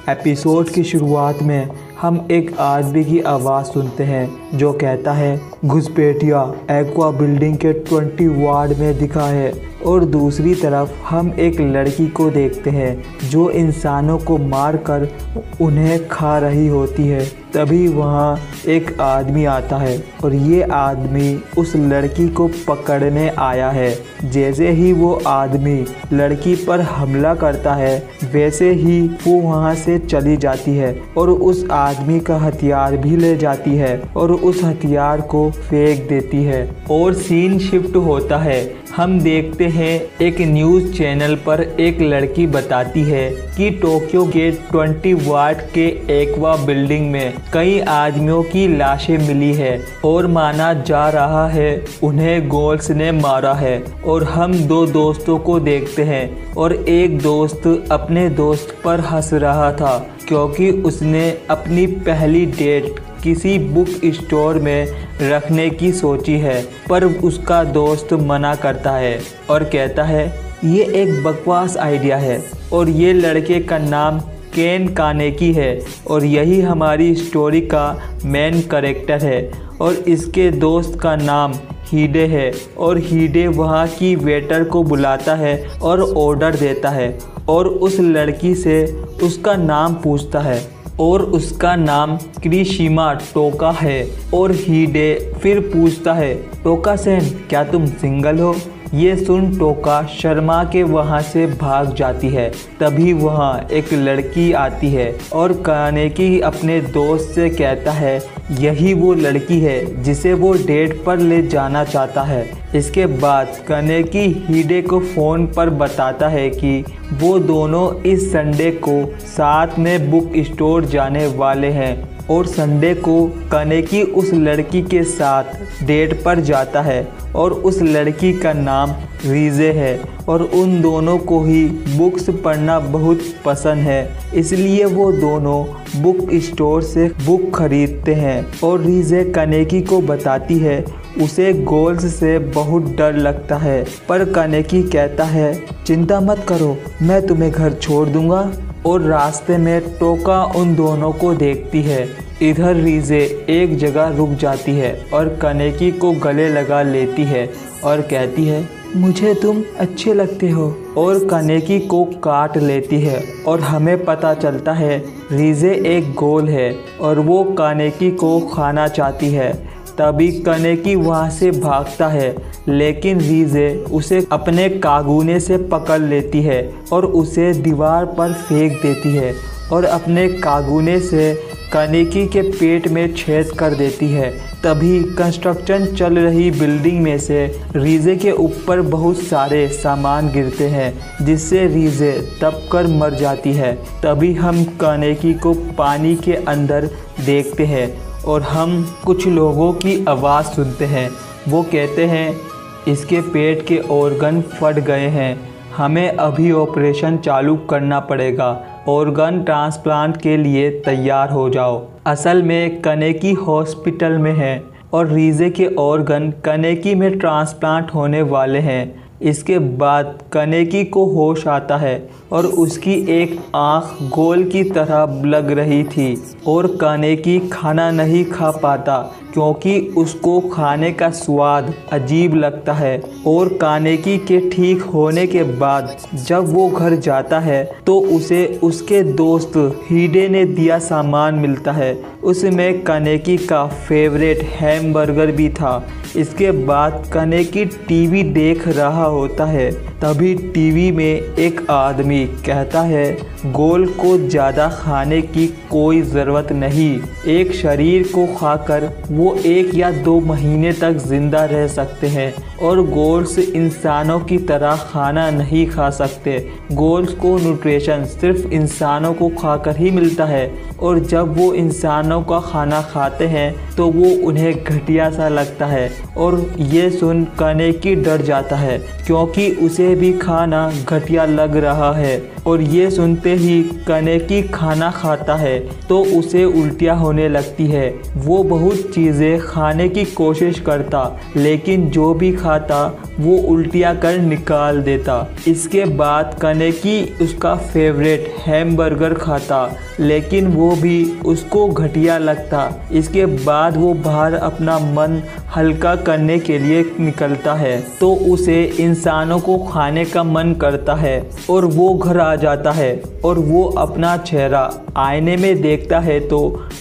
Episode की शुरुआत में हम एक आदमी की आवाज़ सुनते हैं जो कहता है घुसपैठिया एक्वा बिल्डिंग के 20 वार्ड में दिखा है। और दूसरी तरफ हम एक लड़की को देखते हैं जो इंसानों को मारकर उन्हें खा रही होती है। तभी वहाँ एक आदमी आता है और ये आदमी उस लड़की को पकड़ने आया है। जैसे ही वो आदमी लड़की पर हमला करता है वैसे ही वो वहाँ से चली जाती है और उस आदमी का हथियार भी ले जाती है और उस हथियार को फेंक देती है। और सीन शिफ्ट होता है, हम देखते हैं एक न्यूज़ चैनल पर एक लड़की बताती है कि टोक्यो के 20 वार्ड के एक्वा बिल्डिंग में कई आदमियों की लाशें मिली है और माना जा रहा है उन्हें गोल्स ने मारा है। और हम दो दोस्तों को देखते हैं और एक दोस्त अपने दोस्त पर हंस रहा था क्योंकि उसने अपनी पहली डेट किसी बुक स्टोर में रखने की सोची है, पर उसका दोस्त मना करता है और कहता है ये एक बकवास आइडिया है। और ये लड़के का नाम केन कानेकी है और यही हमारी स्टोरी का मेन कैरेक्टर है। और इसके दोस्त का नाम हिडे है और हिडे वहाँ की वेटर को बुलाता है और ऑर्डर देता है और उस लड़की से उसका नाम पूछता है और उसका नाम क्रिशिमा टोका है। और हिडे फिर पूछता है टोका सेन क्या तुम सिंगल हो? ये सुन टोका शर्मा के वहाँ से भाग जाती है। तभी वहाँ एक लड़की आती है और कानेकी अपने दोस्त से कहता है यही वो लड़की है जिसे वो डेट पर ले जाना चाहता है। इसके बाद कानेकी हिडे को फ़ोन पर बताता है कि वो दोनों इस संडे को साथ में बुक स्टोर जाने वाले हैं। और संडे को कानेकी उस लड़की के साथ डेट पर जाता है और उस लड़की का नाम रीजे है और उन दोनों को ही बुक्स पढ़ना बहुत पसंद है, इसलिए वो दोनों बुक स्टोर से बुक खरीदते हैं। और रीजे कानेकी को बताती है उसे गोल्स से बहुत डर लगता है, पर कानेकी कहता है चिंता मत करो मैं तुम्हें घर छोड़ दूंगा। और रास्ते में टोका उन दोनों को देखती है। इधर रीजे एक जगह रुक जाती है और कानेकी को गले लगा लेती है और कहती है मुझे तुम अच्छे लगते हो। और कानेकी को काट लेती है और हमें पता चलता है रीजे एक गोल है और वो कानेकी को खाना चाहती है। तभी कानेकी वहाँ से भागता है लेकिन रीजे उसे अपने कागूने से पकड़ लेती है और उसे दीवार पर फेंक देती है और अपने कागूने से कानेकी के पेट में छेद कर देती है। तभी कंस्ट्रक्शन चल रही बिल्डिंग में से रीजे के ऊपर बहुत सारे सामान गिरते हैं जिससे रीजे दबकर मर जाती है। तभी हम कानेकी को पानी के अंदर देखते हैं और हम कुछ लोगों की आवाज़ सुनते हैं। वो कहते हैं इसके पेट के ऑर्गन फट गए हैं, हमें अभी ऑपरेशन चालू करना पड़ेगा, ऑर्गन ट्रांसप्लांट के लिए तैयार हो जाओ। असल में कानेकी हॉस्पिटल में है और रीजे के ऑर्गन कानेकी में ट्रांसप्लांट होने वाले हैं। इसके बाद कानेकी को होश आता है और उसकी एक आँख गोल की तरह लग रही थी और कानेकी खाना नहीं खा पाता क्योंकि उसको खाने का स्वाद अजीब लगता है। और कानेकी के ठीक होने के बाद जब वो घर जाता है तो उसे उसके दोस्त हिडे ने दिया सामान मिलता है, उसमें कानेकी का फेवरेट हैमबर्गर भी था। इसके बाद कानेकी टीवी देख रहा होता है। तभी टीवी में एक आदमी कहता है गोल को ज़्यादा खाने की कोई ज़रूरत नहीं, एक शरीर को खाकर वो 1 या 2 महीने तक ज़िंदा रह सकते हैं और गोल्स इंसानों की तरह खाना नहीं खा सकते। गोल्स को न्यूट्रिशन सिर्फ इंसानों को खाकर ही मिलता है और जब वो इंसानों का खाना खाते हैं तो वो उन्हें घटिया सा लगता है। और ये सुन कानेकी डर जाता है क्योंकि उसे भी खाना घटिया लग रहा है और ये सुनते ही कनेकी खाना खाता है तो उसे उल्टियाँ होने लगती है। वो बहुत चीज़ें खाने की कोशिश करता, लेकिन जो भी खाता वो उल्टियाँ कर निकाल देता। इसके बाद कनेकी उसका फेवरेट हैमबर्गर खाता, लेकिन वो भी उसको घटिया लगता। इसके बाद वो बाहर अपना मन हल्का करने के लिए निकलता है तो उसे इंसानों को खाने का मन करता है और वो घर आ जाता है और वो अपना चेहरा आईने में देखता है तो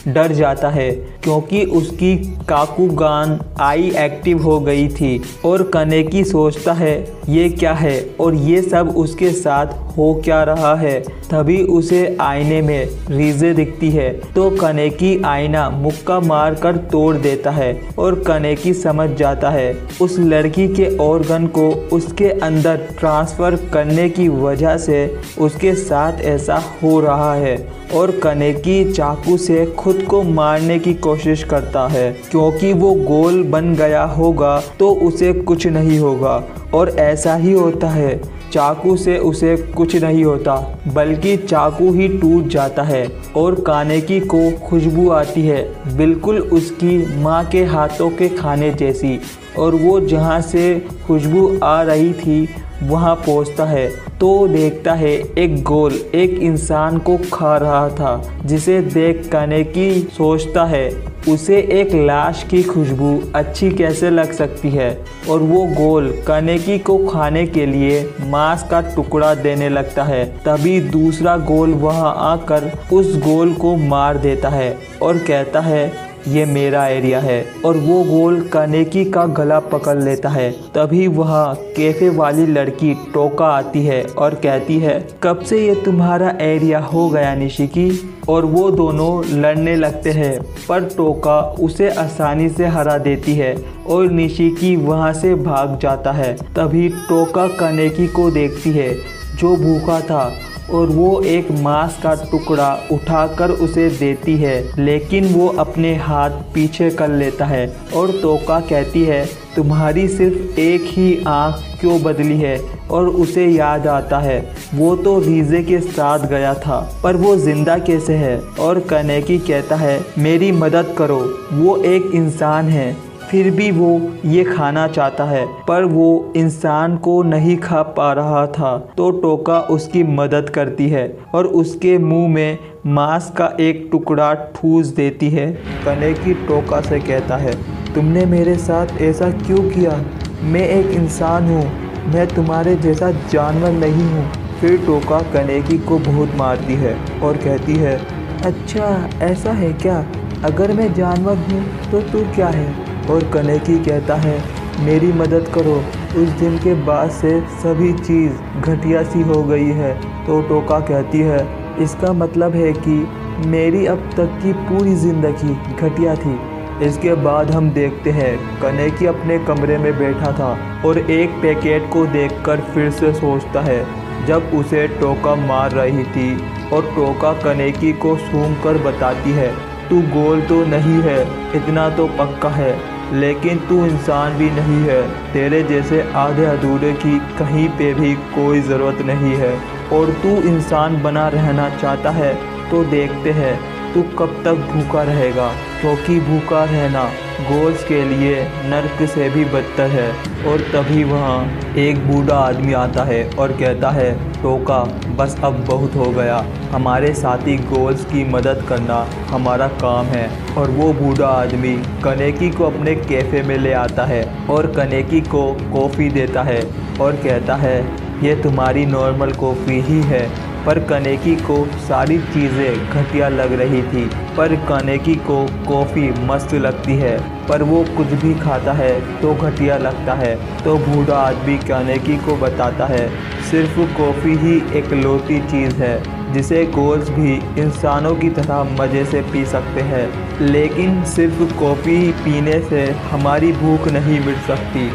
डर जाता है, क्योंकि उसकी काकुगान आई एक्टिव हो गई थी। और कनेकी सोचता है ये क्या है और ये सब उसके साथ हो क्या रहा है। तभी उसे आईने में रीजे दिखती है तो कनेकी आईना मुक्का मार कर तोड़ देता है और कनेकी समझ जाता है उस लड़की के ऑर्गन को उसके अंदर ट्रांसफ़र करने की वजह से उसके साथ ऐसा हो रहा है। और कनेकी चाकू से खुद को मारने की कोशिश करता है, क्योंकि वो गोल बन गया होगा तो उसे कुछ नहीं होगा। और ऐसा ही होता है, चाकू से उसे कुछ नहीं होता बल्कि चाकू ही टूट जाता है। और कनेकी को खुशबू आती है, बिल्कुल उसकी माँ के हाथों के खाने जैसी। और वो जहाँ से खुशबू आ रही थी वहाँ पहुँचता है तो देखता है एक गोल एक इंसान को खा रहा था, जिसे देख कनेकी सोचता है उसे एक लाश की खुशबू अच्छी कैसे लग सकती है। और वो गोल कनेकी को खाने के लिए मांस का टुकड़ा देने लगता है। तभी दूसरा गोल वहां आकर उस गोल को मार देता है और कहता है ये मेरा एरिया है। और वो गोल कनेकी का गला पकड़ लेता है। तभी वहाँ कैफे वाली लड़की टोका आती है और कहती है कब से ये तुम्हारा एरिया हो गया निशिकी। और वो दोनों लड़ने लगते हैं, पर टोका उसे आसानी से हरा देती है और निशिकी वहाँ से भाग जाता है। तभी टोका कनेकी को देखती है जो भूखा था और वो एक मांस का टुकड़ा उठाकर उसे देती है, लेकिन वो अपने हाथ पीछे कर लेता है। और टोका कहती है तुम्हारी सिर्फ एक ही आँख क्यों बदली है। और उसे याद आता है वो तो रीजे के साथ गया था, पर वो जिंदा कैसे है। और कनेकी कहता है मेरी मदद करो, वो एक इंसान है, फिर भी वो ये खाना चाहता है, पर वो इंसान को नहीं खा पा रहा था। तो टोका उसकी मदद करती है और उसके मुंह में मांस का एक टुकड़ा ठूस देती है। कनेकी टोका से कहता है तुमने मेरे साथ ऐसा क्यों किया, मैं एक इंसान हूँ, मैं तुम्हारे जैसा जानवर नहीं हूँ। फिर टोका कनेकी को बहुत मारती है और कहती है अच्छा ऐसा है क्या, अगर मैं जानवर हूँ तो तू क्या है। और कनेकी कहता है मेरी मदद करो, उस दिन के बाद से सभी चीज़ घटिया सी हो गई है। तो टोका कहती है इसका मतलब है कि मेरी अब तक की पूरी ज़िंदगी घटिया थी। इसके बाद हम देखते हैं कनेकी अपने कमरे में बैठा था और एक पैकेट को देखकर फिर से सोचता है जब उसे टोका मार रही थी। और टोका कनेकी को सूंघ कर बताती है तू गोल तो नहीं है, इतना तो पक्का है, लेकिन तू इंसान भी नहीं है, तेरे जैसे आधे अधूरे की कहीं पे भी कोई ज़रूरत नहीं है। और तू इंसान बना रहना चाहता है तो देखते हैं तू कब तक भूखा रहेगा, क्योंकि भूखा रहना गोल्स के लिए नर्क से भी बदतर है। और तभी वहाँ एक बूढ़ा आदमी आता है और कहता है टोका बस अब बहुत हो गया, हमारे साथी गोल्स की मदद करना हमारा काम है। और वो बूढ़ा आदमी कनेकी को अपने कैफ़े में ले आता है और कनेकी को कॉफ़ी देता है और कहता है ये तुम्हारी नॉर्मल कॉफ़ी ही है। पर कनेकी को सारी चीज़ें घटिया लग रही थी, पर कनेकी को कॉफ़ी मस्त लगती है, पर वो कुछ भी खाता है तो घटिया लगता है। तो बूढ़ा आदमी कनेकी को बताता है सिर्फ कॉफ़ी ही एक लौती चीज़ है जिसे गोल्स भी इंसानों की तरह मज़े से पी सकते हैं, लेकिन सिर्फ कॉफ़ी पीने से हमारी भूख नहीं मिट सकती।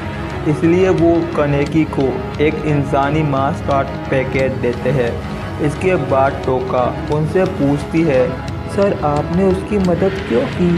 इसलिए वो कनेकी को एक इंसानी मांस का पैकेट देते हैं। इसके बाद टोका उनसे पूछती है सर आपने उसकी मदद क्यों की।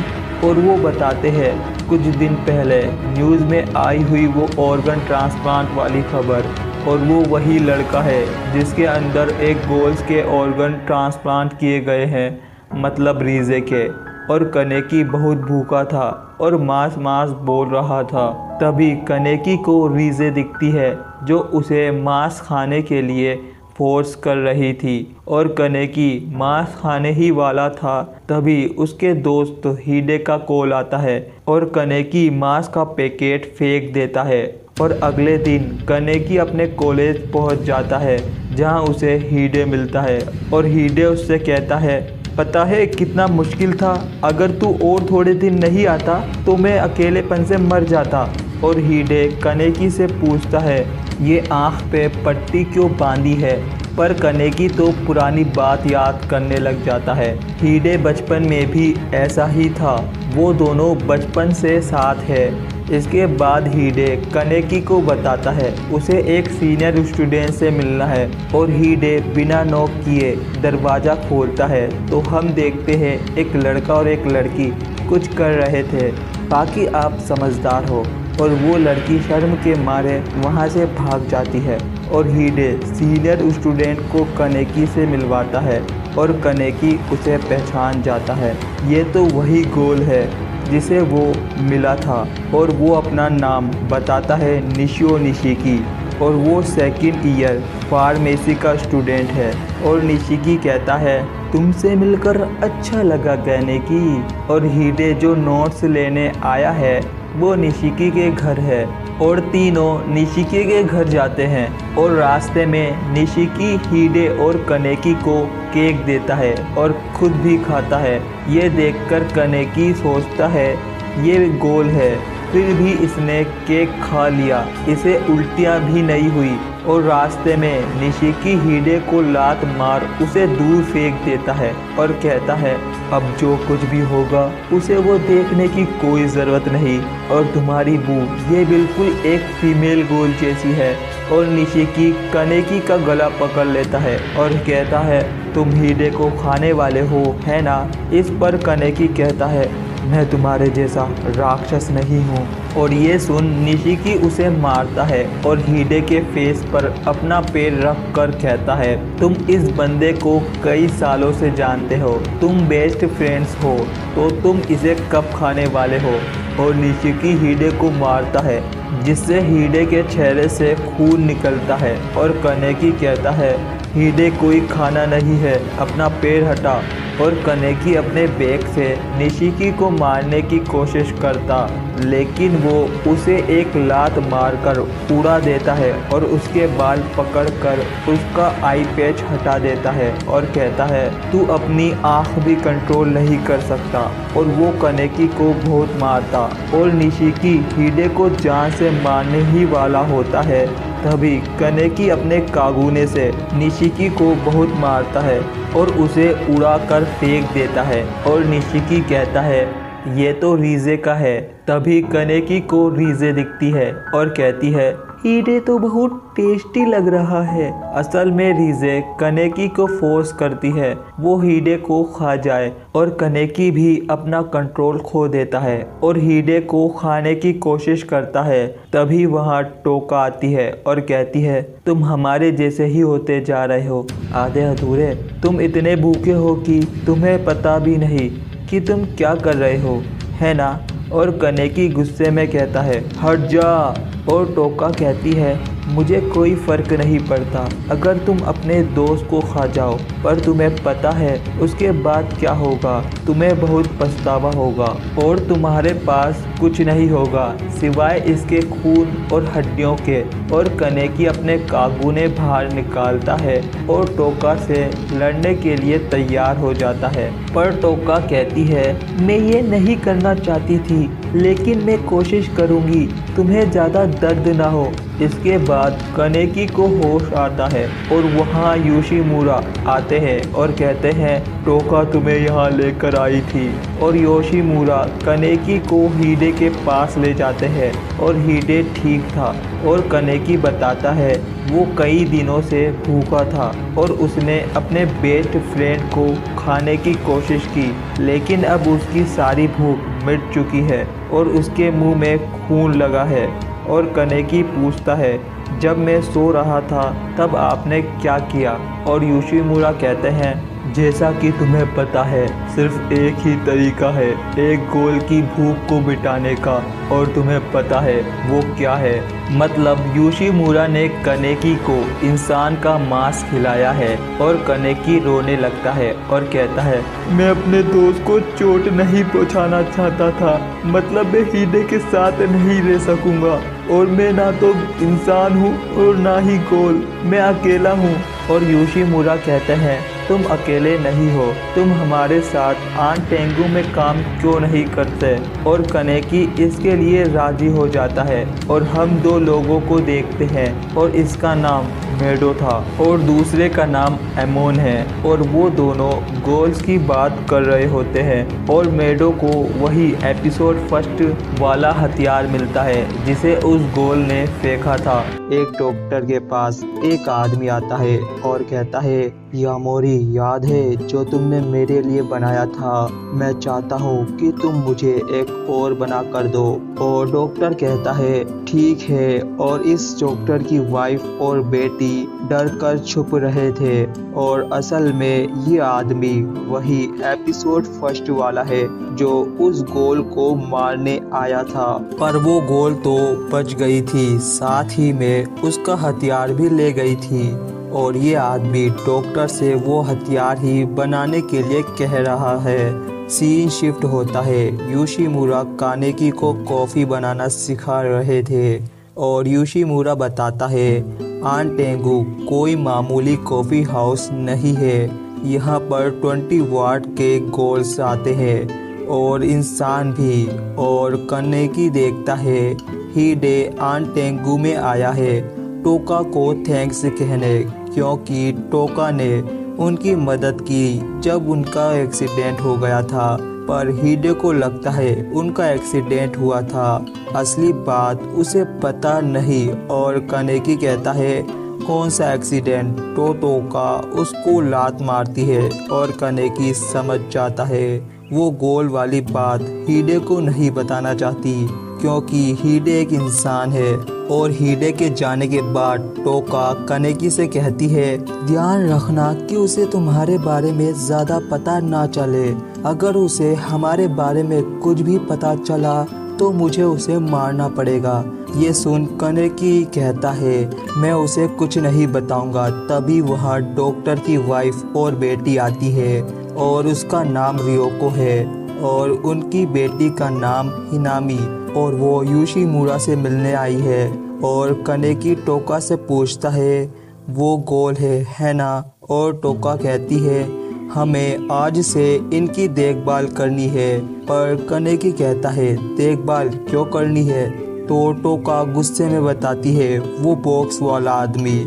और वो बताते हैं कुछ दिन पहले न्यूज़ में आई हुई वो ऑर्गन ट्रांसप्लांट वाली खबर, और वो वही लड़का है जिसके अंदर एक गोल्स के ऑर्गन ट्रांसप्लांट किए गए हैं, मतलब रीजे के। और कनेकी बहुत भूखा था और मांस मांस बोल रहा था। तभी कनेकी को रीजे दिखती है जो उसे मांस खाने के लिए फोर्स कर रही थी और कनेकी मांस खाने ही वाला था। तभी उसके दोस्त हीडे का कॉल आता है और कनेकी मांस का पैकेट फेंक देता है। और अगले दिन कनेकी अपने कॉलेज पहुंच जाता है जहां उसे हीडे मिलता है और हीडे उससे कहता है, पता है कितना मुश्किल था, अगर तू और थोड़े दिन नहीं आता तो मैं अकेलेपन से मर जाता। और हीडे कनेकी से पूछता है, ये आँख पे पट्टी क्यों बांधी है? पर कनेकी तो पुरानी बात याद करने लग जाता है। हीडे बचपन में भी ऐसा ही था, वो दोनों बचपन से साथ है। इसके बाद हीडे कनेकी को बताता है उसे एक सीनियर स्टूडेंट से मिलना है और हीडे बिना नॉक किए दरवाज़ा खोलता है तो हम देखते हैं एक लड़का और एक लड़की कुछ कर रहे थे। बाकी आप समझदार हो। और वो लड़की शर्म के मारे वहाँ से भाग जाती है और हीडे सीनियर स्टूडेंट को कनेकी से मिलवाता है और कनेकी उसे पहचान जाता है। ये तो वही गोल है जिसे वो मिला था और वो अपना नाम बताता है निशियो निशिकी और वो सेकंड ईयर फार्मेसी का स्टूडेंट है। और निशिकी कहता है, तुमसे मिलकर अच्छा लगा कनेकी। और हीडे जो नोट्स लेने आया है वो निशिकी के घर है और तीनों निशिकी के घर जाते हैं और रास्ते में निशिकी हीडे और कनेकी को केक देता है और खुद भी खाता है। ये देखकर कनेकी सोचता है ये गोल है, फिर भी इसने केक खा लिया, इसे उल्टियाँ भी नहीं हुई। और रास्ते में निशिकी हीडे को लात मार उसे दूर फेंक देता है और कहता है, अब जो कुछ भी होगा उसे वो देखने की कोई ज़रूरत नहीं और तुम्हारी बू ये बिल्कुल एक फीमेल गोल जैसी है। और निशिकी कनेकी का गला पकड़ लेता है और कहता है, तुम हीडे को खाने वाले हो है ना? इस पर कनेकी कहता है, मैं तुम्हारे जैसा राक्षस नहीं हूँ। और ये सुन निशिकी उसे मारता है और हीडे के फेस पर अपना पैर रख कर कहता है, तुम इस बंदे को कई सालों से जानते हो, तुम बेस्ट फ्रेंड्स हो, तो तुम इसे कब खाने वाले हो? और निशिकी हीडे को मारता है जिससे हीडे के चेहरे से खून निकलता है और कनेकी कहता है, हीडे कोई खाना नहीं है, अपना पैर हटा। और कनेकी अपने बैग से निशिकी को मारने की कोशिश करता लेकिन वो उसे एक लात मारकर उड़ा देता है और उसके बाल पकड़कर उसका आई पैच हटा देता है और कहता है, तू अपनी आँख भी कंट्रोल नहीं कर सकता। और वो कनेकी को बहुत मारता और निशिकी हीडे को जान से मारने ही वाला होता है। तभी कनेकी अपने कागुने से निशिकी को बहुत मारता है और उसे उड़ाकर फेंक देता है और निशिकी कहता है, ये तो रीजे का है। तभी कनेकी को रीजे दिखती है और कहती है, हीडे तो बहुत टेस्टी लग रहा है। असल में रीजे कनेकी को फोर्स करती है वो हीडे को खा जाए और कनेकी भी अपना कंट्रोल खो देता है और हीडे को खाने की कोशिश करता है। तभी वहाँ टोका आती है और कहती है, तुम हमारे जैसे ही होते जा रहे हो, आधे अधूरे। तुम इतने भूखे हो कि तुम्हें पता भी नहीं कि तुम क्या कर रहे हो, है ना? और कनेकी गुस्से में कहता है, हट जा। और टोका कहती है, मुझे कोई फ़र्क नहीं पड़ता अगर तुम अपने दोस्त को खा जाओ, पर तुम्हें पता है उसके बाद क्या होगा? तुम्हें बहुत पछतावा होगा और तुम्हारे पास कुछ नहीं होगा सिवाय इसके खून और हड्डियों के। और कनेकी अपने कागुने बाहर निकालता है और टोका से लड़ने के लिए तैयार हो जाता है। पर टोका कहती है, मैं ये नहीं करना चाहती थी लेकिन मैं कोशिश करूँगी, तुम्हें ज़्यादा दर्द ना हो। इसके बाद कनेकी को होश आता है और वहाँ योशीमुरा आते हैं और कहते हैं, टोका तुम्हें यहाँ लेकर आई थी। और योशीमुरा कनेकी को हीडे के पास ले जाते हैं और हीडे ठीक था और कनेकी बताता है वो कई दिनों से भूखा था और उसने अपने बेस्ट फ्रेंड को खाने की कोशिश की लेकिन अब उसकी सारी भूख मिट चुकी है और उसके मुंह में खून लगा है। और कनेकी पूछता है, जब मैं सो रहा था तब आपने क्या किया? और योशिमुरा कहते हैं, जैसा कि तुम्हें पता है सिर्फ एक ही तरीका है एक गोल की भूख को मिटाने का, और तुम्हें पता है वो क्या है? मतलब योशिमुरा ने कनेकी को इंसान का मांस खिलाया है और कनेकी रोने लगता है और कहता है, मैं अपने दोस्त को चोट नहीं पहुंचाना चाहता था, मतलब मैं हिडे के साथ नहीं रह सकूंगा, और मैं ना तो इंसान हूँ और ना ही गोल, मैं अकेला हूँ। और योशिमुरा कहते हैं, तुम अकेले नहीं हो, तुम हमारे साथ आन टेंगू में काम क्यों नहीं करते? और कनेकी इसके लिए राजी हो जाता है और हम दो लोगों को देखते हैं और इसका नाम मेडो था और दूसरे का नाम एमोन है, और वो दोनों गोल्स की बात कर रहे होते हैं और मेडो को वही एपिसोड फर्स्ट वाला हथियार मिलता है जिसे उस गोल ने फेंका था। एक डॉक्टर के पास एक आदमी आता है और कहता है, यामोरी याद है जो तुमने मेरे लिए बनाया था? मैं चाहता हूँ कि तुम मुझे एक और बना कर दो। और डॉक्टर कहता है, ठीक है। और इस डॉक्टर की वाइफ और बेटी डर कर छुप रहे थे, और असल में ये आदमी वही एपिसोड फर्स्ट वाला है जो उस गोल को मारने आया था, पर वो गोल तो बच गई थी, साथ ही में उसका हथियार भी ले गई थी। और ये आदमी डॉक्टर से वो हथियार ही बनाने के लिए कह रहा है। सीन शिफ्ट होता है। योशिमुरा कानेकी को कॉफ़ी बनाना सिखा रहे थे और योशिमुरा बताता है, आन टेंगू कोई मामूली कॉफ़ी हाउस नहीं है, यहाँ पर 20 वाट के गोल्स आते हैं और इंसान भी। और कानेकी देखता है, हिडे आन टेंगू में आया है टोका को थैंक्स कहने, क्योंकि टोका ने उनकी मदद की जब उनका एक्सीडेंट हो गया था। पर हिडे को लगता है उनका एक्सीडेंट हुआ था, असली बात उसे पता नहीं। और कानेकी कहता है, कौन सा एक्सीडेंट? तो टोका उसको लात मारती है और कानेकी समझ जाता है वो गोल वाली बात हिडे को नहीं बताना चाहती, क्योंकि हिडे एक इंसान है। और हिडे के जाने के बाद टोका कानेकी से कहती है, ध्यान रखना कि उसे तुम्हारे बारे में ज़्यादा पता ना चले, अगर उसे हमारे बारे में कुछ भी पता चला तो मुझे उसे मारना पड़ेगा। ये सुन कानेकी कहता है, मैं उसे कुछ नहीं बताऊंगा। तभी वहाँ डॉक्टर की वाइफ और बेटी आती है और उसका नाम रियोको है और उनकी बेटी का नाम हिनामी, और वो योशिमुरा से मिलने आई है। और कानेकी टोका से पूछता है, वो गोल है ना? और टोका कहती है, हमें आज से इनकी देखभाल करनी है। पर कानेकी कहता है, देखभाल क्यों करनी है? तो टोका गुस्से में बताती है, वो बॉक्स वाला आदमी।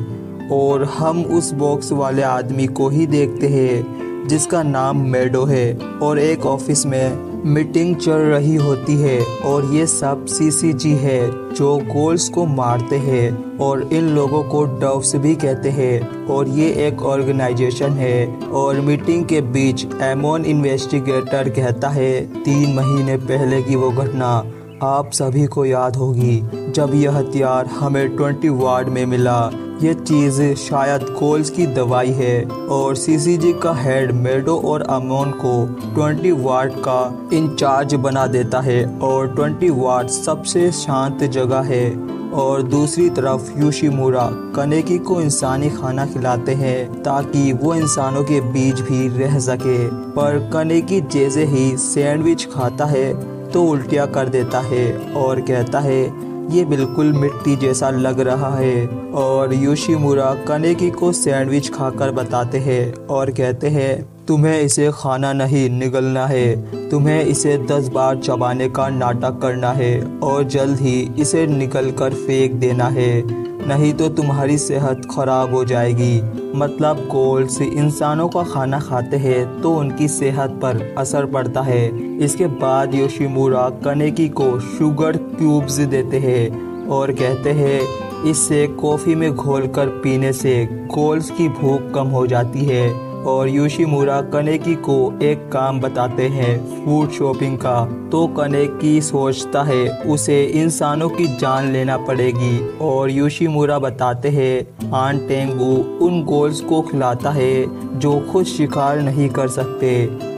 और हम उस बॉक्स वाले आदमी को ही देखते हैं जिसका नाम मेडो है। और एक ऑफिस में मीटिंग चल रही होती है और ये सब सीसीजी है जो गोल्स को मारते हैं, और इन लोगों को डव्स भी कहते हैं, और ये एक ऑर्गेनाइजेशन है। और मीटिंग के बीच एमोन इन्वेस्टिगेटर कहता है, 3 महीने पहले की वो घटना आप सभी को याद होगी जब यह हथियार हमें 20 वार्ड में मिला। ये चीज़ शायद गोल्स की दवाई है। और सीसीजी का हेड मेडो और अमोन को 20 वार्ड का इंचार्ज बना देता है, और 20 वार्ड सबसे शांत जगह है। और दूसरी तरफ योशिमुरा कानेकी को इंसानी खाना खिलाते हैं ताकि वो इंसानों के बीच भी रह सके। पर कानेकी जैसे ही सैंडविच खाता है तो उल्टियाँ कर देता है और कहता है, ये बिल्कुल मिट्टी जैसा लग रहा है। और योशिमुरा कानेकी को सैंडविच खाकर बताते हैं और कहते हैं, तुम्हें इसे खाना नहीं निगलना है, तुम्हें इसे 10 बार चबाने का नाटक करना है और जल्द ही इसे निकल कर फेंक देना है, नहीं तो तुम्हारी सेहत खराब हो जाएगी। मतलब गोल्स इंसानों का खाना खाते हैं तो उनकी सेहत पर असर पड़ता है। इसके बाद योशिमुरा कानेकी को शुगर क्यूब्स देते हैं और कहते हैं, इससे कॉफ़ी में घोलकर पीने से गोल्स की भूख कम हो जाती है। और योशिमुरा कानेकी को एक काम बताते हैं फूड शॉपिंग का। तो कानेकी सोचता है उसे इंसानों की जान लेना पड़ेगी और योशिमुरा बताते हैं आन टेंगू उन गोल्स को खिलाता है जो खुद शिकार नहीं कर सकते।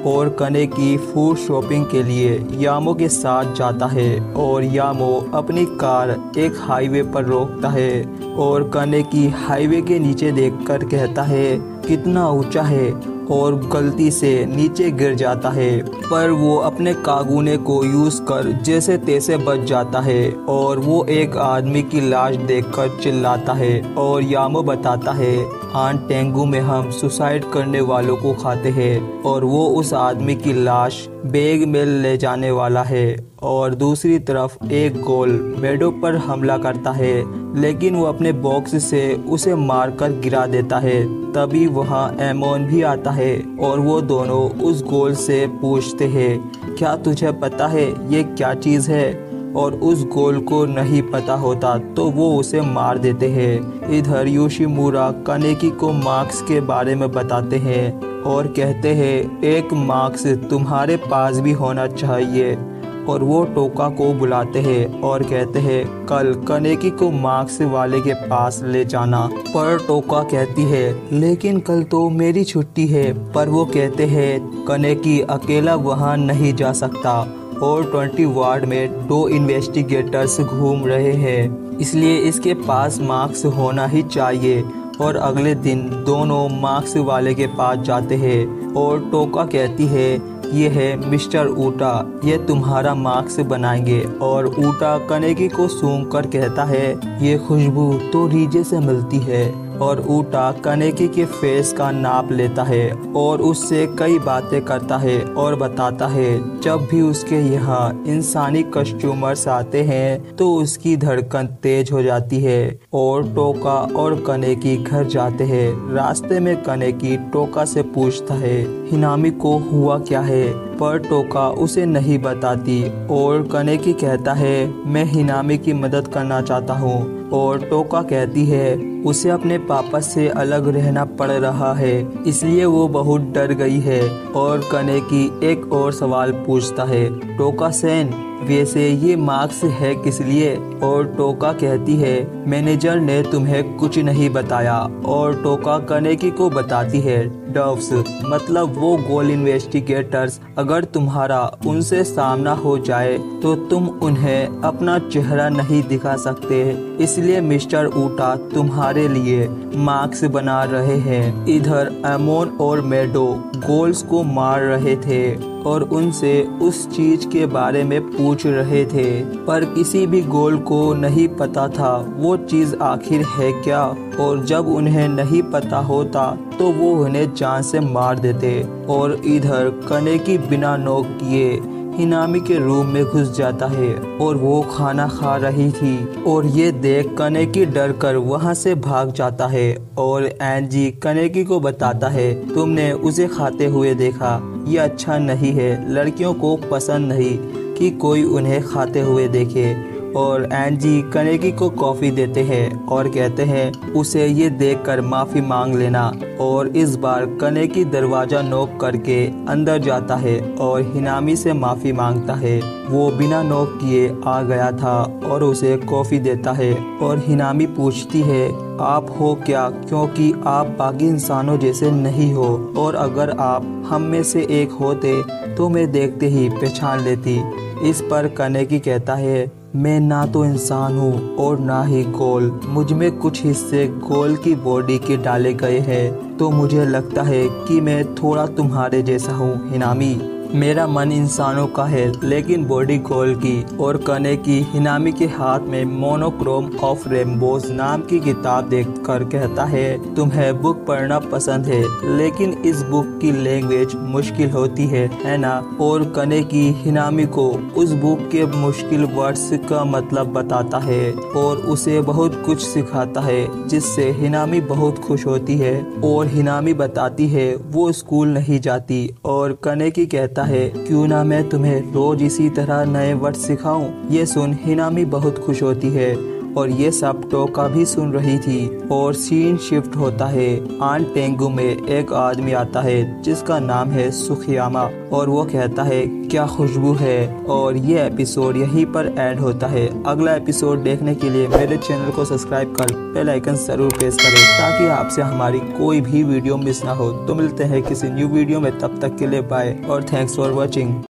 और कानेकी फूड शॉपिंग के लिए यामो के साथ जाता है और यामो अपनी कार एक हाईवे पर रोकता है और कानेकी हाईवे के नीचे देखकर कहता है कितना ऊंचा है और गलती से नीचे गिर जाता है, पर वो अपने कागुने को यूज कर जैसे तैसे बच जाता है और वो एक आदमी की लाश देखकर चिल्लाता है और यामो बताता है आन टेंगू में हम सुसाइड करने वालों को खाते हैं और वो उस आदमी की लाश बैग में ले जाने वाला है। और दूसरी तरफ एक गोल मेडो पर हमला करता है लेकिन वो अपने बॉक्स से उसे मारकर गिरा देता है। तभी वहाँ एमोन भी आता है और वो दोनों उस गोल से पूछते हैं क्या तुझे पता है ये क्या चीज़ है, और उस गोल को नहीं पता होता तो वो उसे मार देते हैं। इधर योशिमुरा कानेकी को मार्क्स के बारे में बताते हैं और कहते हैं एक मार्क्स तुम्हारे पास भी होना चाहिए। और वो टोका को बुलाते हैं और कहते हैं कल कानेकी को मार्क्स वाले के पास ले जाना। पर टोका कहती है लेकिन कल तो मेरी छुट्टी है। पर वो कहते हैं कानेकी अकेला वहाँ नहीं जा सकता और 20 वार्ड में 2 इन्वेस्टिगेटर्स घूम रहे हैं, इसलिए इसके पास मार्क्स होना ही चाहिए। और अगले दिन दोनों मार्क्स वाले के पास जाते हैं और टोका कहती है ये है मिस्टर ऊटा, ये तुम्हारा मार्क्स बनाएंगे। और ऊटा कानेकी को सूंघ कर कहता है ये खुशबू तो रीजे से मिलती है। और ऊटा कानेकी के फेस का नाप लेता है और उससे कई बातें करता है और बताता है जब भी उसके यहाँ इंसानी कस्टमर्स आते हैं तो उसकी धड़कन तेज हो जाती है। और टोका और कानेकी घर जाते हैं। रास्ते में कानेकी टोका से पूछता है हिनामी को हुआ क्या है, पर टोका उसे नहीं बताती और कानेकी कहता है मैं हिनामी की मदद करना चाहता हूँ। और टोका कहती है उसे अपने पापा से अलग रहना पड़ रहा है इसलिए वो बहुत डर गई है। और कानेकी एक और सवाल पूछता है टोका सेन वैसे ये मार्क्स है किस लिए। और टोका कहती है मैनेजर ने तुम्हें कुछ नहीं बताया। और टोका कानेकी को बताती है डव्स मतलब वो गोल इन्वेस्टिगेटर्स, अगर तुम्हारा उनसे सामना हो जाए तो तुम उन्हें अपना चेहरा नहीं दिखा सकते, इसलिए मिस्टर ऊटा तुम्हारे लिए मार्क्स बना रहे हैं। इधर एमोन और मेडो गोल्स को मार रहे थे और उनसे उस चीज के बारे में पूछ रहे थे, पर किसी भी गोल को नहीं पता था वो चीज आखिर है क्या। और जब उन्हें नहीं पता होता तो वो उन्हें जान से मार देते। और इधर कानेकी बिना नोक किए हिनामी के रूम में घुस जाता है और वो खाना खा रही थी और ये देख कानेकी डर कर वहाँ से भाग जाता है। और एनजी कानेकी को बताता है तुमने उसे खाते हुए देखा, ये अच्छा नहीं है, लड़कियों को पसंद नहीं कि कोई उन्हें खाते हुए देखे। और एनजी कानेकी को कॉफ़ी देते हैं और कहते हैं उसे ये देखकर माफ़ी मांग लेना। और इस बार कानेकी दरवाज़ा नॉक करके अंदर जाता है और हिनामी से माफ़ी मांगता है। वो बिना नॉक किए आ गया था और उसे कॉफ़ी देता है। और हिनामी पूछती है आप हो क्या, क्योंकि आप बाकी इंसानों जैसे नहीं हो, और अगर आप हम में से एक होते तो मैं देखते ही पहचान लेती। इस पर कानेकी कहता है मैं ना तो इंसान हूँ और ना ही गोल, मुझ में कुछ हिस्से गोल की बॉडी के डाले गए हैं, तो मुझे लगता है कि मैं थोड़ा तुम्हारे जैसा हूँ हिनामी। मेरा मन इंसानों का है लेकिन बॉडी गोल की। और कानेकी हिनामी के हाथ में मोनोक्रोम ऑफ रेनबोज नाम की किताब देखकर कहता है तुम्हें बुक पढ़ना पसंद है लेकिन इस बुक की लैंग्वेज मुश्किल होती है ना। और कानेकी हिनामी को उस बुक के मुश्किल वर्ड्स का मतलब बताता है और उसे बहुत कुछ सिखाता है जिससे हिनामी बहुत खुश होती है। और हिनामी बताती है वो स्कूल नहीं जाती और कानेकी कहता है क्यों ना मैं तुम्हें रोज इसी तरह नए वर्ड सिखाऊं। ये सुन हिनामी बहुत खुश होती है और ये सब टोका भी सुन रही थी। और सीन शिफ्ट होता है। आन टेंगू में एक आदमी आता है जिसका नाम है सुखियामा और वो कहता है क्या खुशबू है। और ये एपिसोड यहीं पर एंड होता है। अगला एपिसोड देखने के लिए मेरे चैनल को सब्सक्राइब कर बेल आइकन जरूर प्रेस करें ताकि आपसे हमारी कोई भी वीडियो मिस ना हो। तो मिलते हैं किसी न्यू वीडियो में, तब तक के लिए बाय और थैंक्स फॉर वॉचिंग।